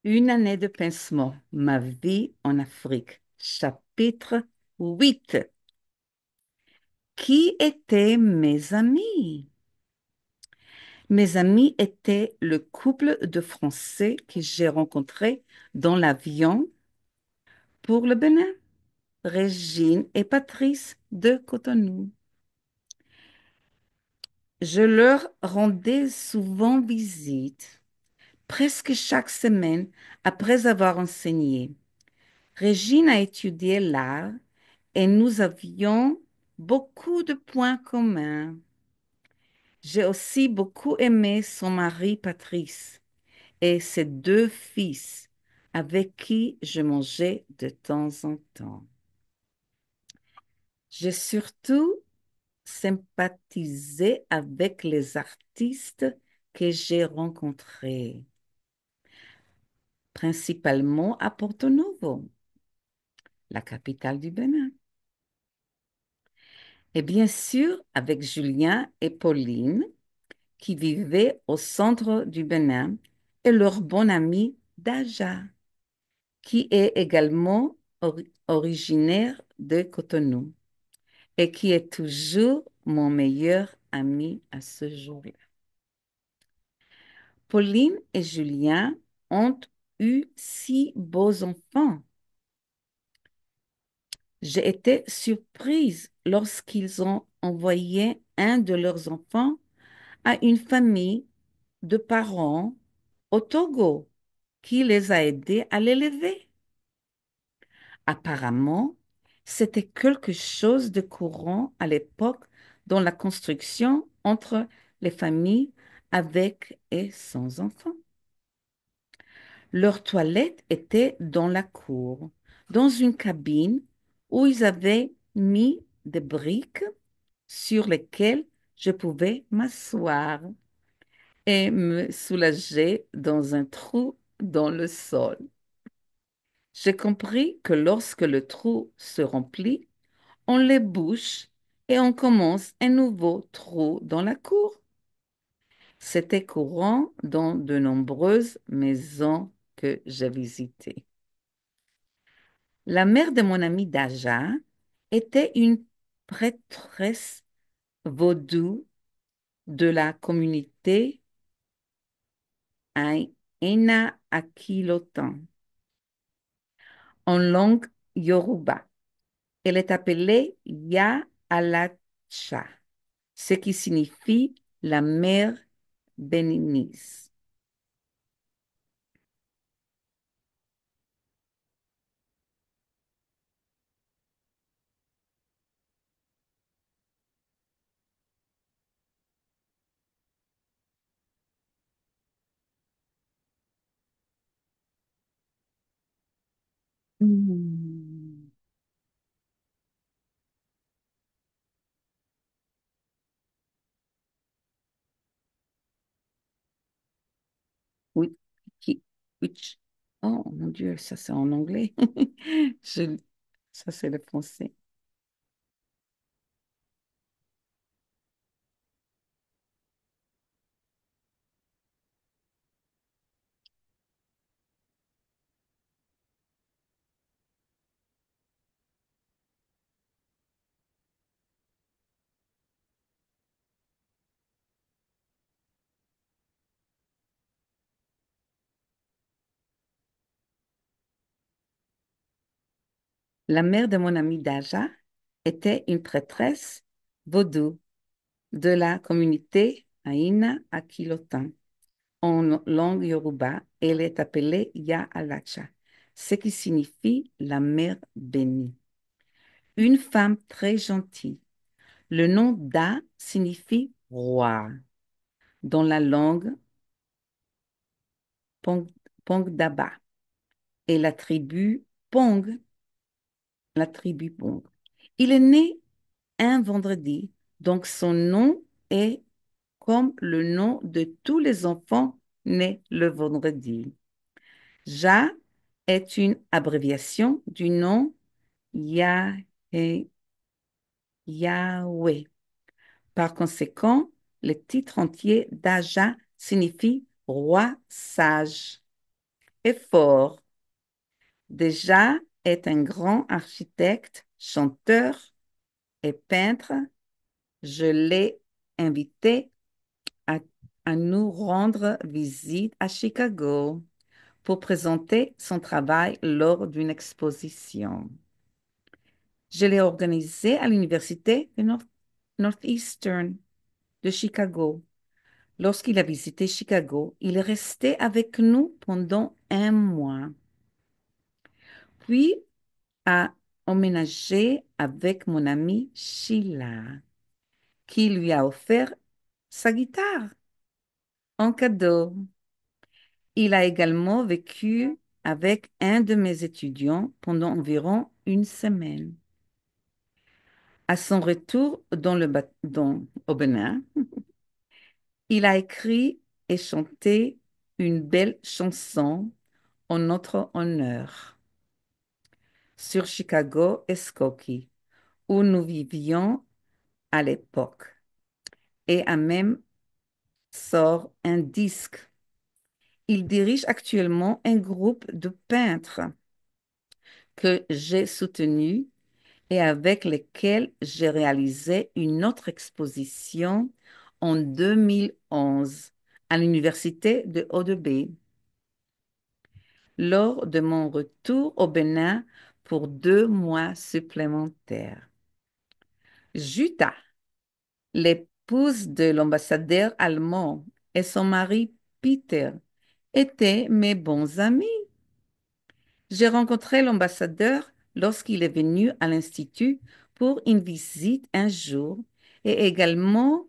Une année de pincement, ma vie en Afrique. Chapitre 8. Qui étaient mes amis? Mes amis étaient le couple de Français que j'ai rencontré dans l'avion pour le Bénin, Régine et Patrice de Cotonou. Je leur rendais souvent visite, presque chaque semaine après avoir enseigné. Régine a étudié l'art et nous avions beaucoup de points communs. J'ai aussi beaucoup aimé son mari Patrice et ses deux fils avec qui je mangeais de temps en temps. J'ai surtout sympathisé avec les artistes que j'ai rencontrés, principalement à Porto Novo, la capitale du Bénin. Et bien sûr, avec Julien et Pauline, qui vivaient au centre du Bénin, et leur bon ami Daja, qui est également originaire de Cotonou et qui est toujours mon meilleur ami à ce jour-là. Pauline et Julien ont eu six beaux enfants. J'ai été surprise lorsqu'ils ont envoyé un de leurs enfants à une famille de parents au Togo qui les a aidés à l'élever. Apparemment, c'était quelque chose de courant à l'époque dans la construction entre les familles avec et sans enfants. Leur toilette était dans la cour, dans une cabine où ils avaient mis des briques sur lesquelles je pouvais m'asseoir et me soulager dans un trou dans le sol. J'ai compris que lorsque le trou se remplit, on les bouche et on commence un nouveau trou dans la cour. C'était courant dans de nombreuses maisons que j'ai visitées. La mère de mon ami Daja était une prêtresse vaudou de la communauté Aina Akilotan en langue yoruba. Elle est appelée Ya Alacha, ce qui signifie la mère bénisse. Hmm. Oui, qui, which, oh mon Dieu, ça c'est en anglais. Je, ça c'est le français. La mère de mon ami Daja était une prêtresse vaudou de la communauté Aina Akilotan. En langue yoruba, elle est appelée Ya Alacha, ce qui signifie la mère bénie. Une femme très gentille. Le nom Da signifie roi dans la langue Pong, Pongdaba et Pong, la tribu Pong. Il est né un vendredi, donc son nom est comme le nom de tous les enfants nés le vendredi. Ja est une abréviation du nom Yahweh. Par conséquent, le titre entier d'Aja signifie roi sage et fort. Déjà est un grand architecte, chanteur et peintre. Je l'ai invité à, à nous rendre visite à Chicago pour présenter son travail lors d'une exposition. Je l'ai organisé à l'Université de Northeastern de Chicago. Lorsqu'il a visité Chicago, il est resté avec nous pendant un mois, puis a emménagé avec mon amie Sheila, qui lui a offert sa guitare en cadeau. Il a également vécu avec un de mes étudiants pendant environ une semaine. À son retour au Bénin, il a écrit et chanté une belle chanson en notre honneur sur Chicago et Skokie, où nous vivions à l'époque, et a même sort un disque. Il dirige actuellement un groupe de peintres que j'ai soutenu et avec lesquels j'ai réalisé une autre exposition en 2011 à l'Université de Haut-de-Bay. Lors de mon retour au Bénin pour 2 mois supplémentaires. Jutta, l'épouse de l'ambassadeur allemand, et son mari Peter étaient mes bons amis. J'ai rencontré l'ambassadeur lorsqu'il est venu à l'Institut pour une visite un jour et également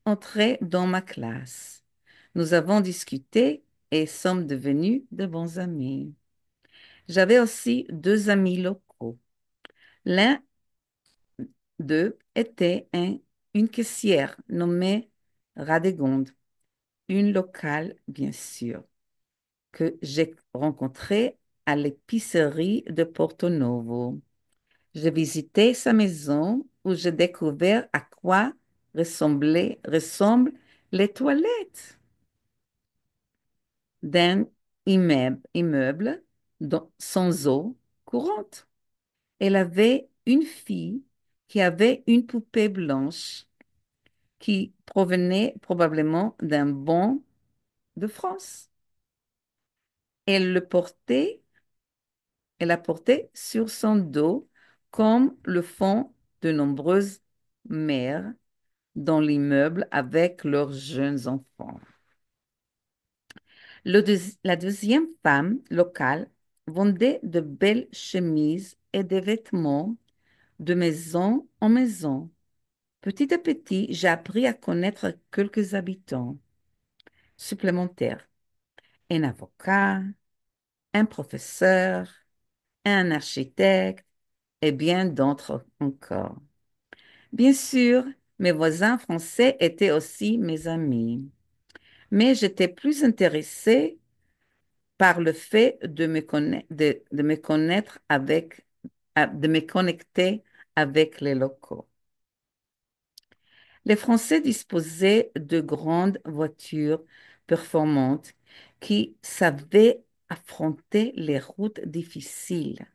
entré dans ma classe. Nous avons discuté et sommes devenus de bons amis. J'avais aussi 2 amis locaux. L'un d'eux était une caissière nommée Radegonde, une locale, bien sûr, que j'ai rencontrée à l'épicerie de Porto Novo. J'ai visité sa maison où j'ai découvert à quoi ressemblent les toilettes d'un immeuble sans eau courante. Elle avait une fille qui avait une poupée blanche qui provenait probablement d'un banc de France. Elle le portait, elle la portait sur son dos comme le font de nombreuses mères dans l'immeuble avec leurs jeunes enfants. La deuxième femme locale vendait de belles chemises et des vêtements de maison en maison. Petit à petit, j'ai appris à connaître quelques habitants supplémentaires. Un avocat, un professeur, un architecte et bien d'autres encore. Bien sûr, mes voisins français étaient aussi mes amis, mais j'étais plus intéressée par le fait de me connaître de me connecter avec les locaux. Les Français disposaient de grandes voitures performantes qui savaient affronter les routes difficiles.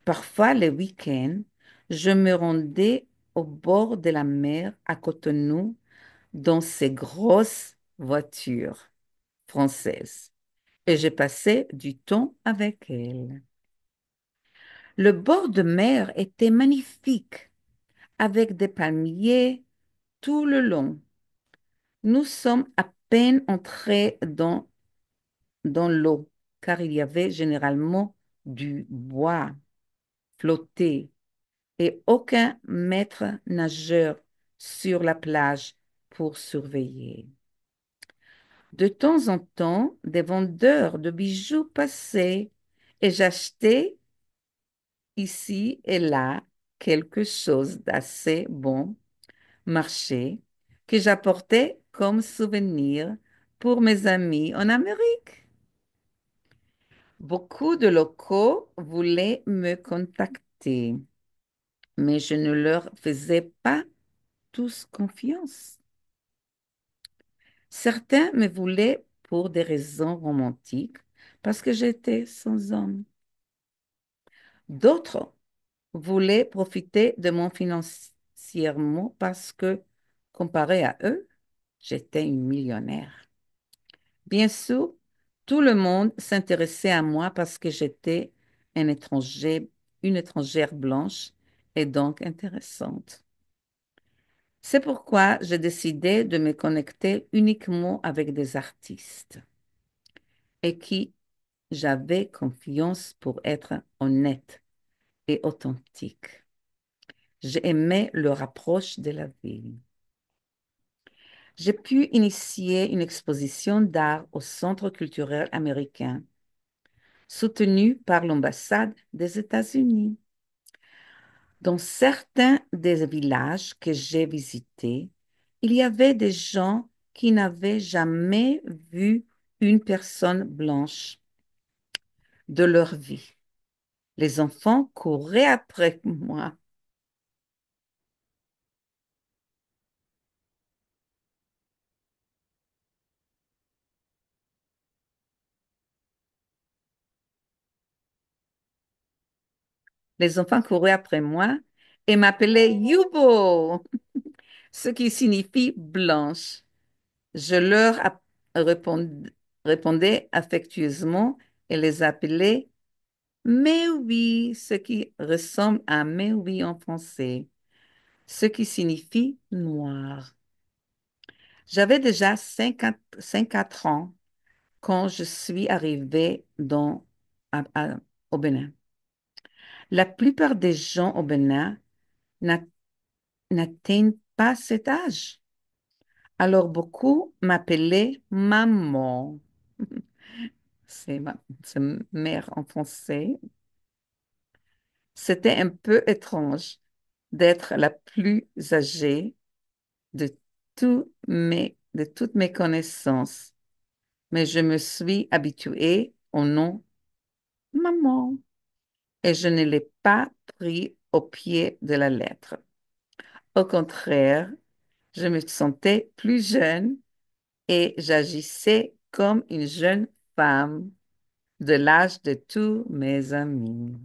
Parfois, les week-ends, je me rendais au bord de la mer à Cotonou dans ces grosses voitures françaises et je passais du temps avec elles. Le bord de mer était magnifique avec des palmiers tout le long. Nous sommes à peine entrés dans l'eau, car il y avait généralement du bois flotté et aucun maître nageur sur la plage pour surveiller. De temps en temps, des vendeurs de bijoux passaient et j'achetais ici et là quelque chose d'assez bon marché que j'apportais comme souvenir pour mes amis en Amérique. Beaucoup de locaux voulaient me contacter, mais je ne leur faisais pas tous confiance. Certains me voulaient pour des raisons romantiques, parce que j'étais sans homme. D'autres voulaient profiter de moi financièrement parce que, comparé à eux, j'étais une millionnaire. Bien sûr, tout le monde s'intéressait à moi parce que j'étais un étranger, une étrangère blanche et donc intéressante. C'est pourquoi j'ai décidé de me connecter uniquement avec des artistes et qui j'avais confiance pour être honnête et authentique. J'ai aimé leur approche de la vie. J'ai pu initier une exposition d'art au Centre culturel américain, soutenue par l'ambassade des États-Unis. Dans certains des villages que j'ai visités, il y avait des gens qui n'avaient jamais vu une personne blanche de leur vie. Les enfants couraient après moi. Les enfants couraient après moi et m'appelaient Yubo, ce qui signifie blanche. Je leur répondais affectueusement et les appelais mais oui, ce qui ressemble à mais oui en français, ce qui signifie noir. J'avais déjà 54 ans quand je suis arrivée au Bénin. La plupart des gens au Bénin n'a- n'atteignent pas cet âge. Alors beaucoup m'appelaient maman. C'est mère en français. C'était un peu étrange d'être la plus âgée de, de toutes mes connaissances, mais je me suis habituée au nom maman et je ne l'ai pas pris au pied de la lettre. Au contraire, je me sentais plus jeune et j'agissais comme une jeune femme de l'âge de tous mes amis.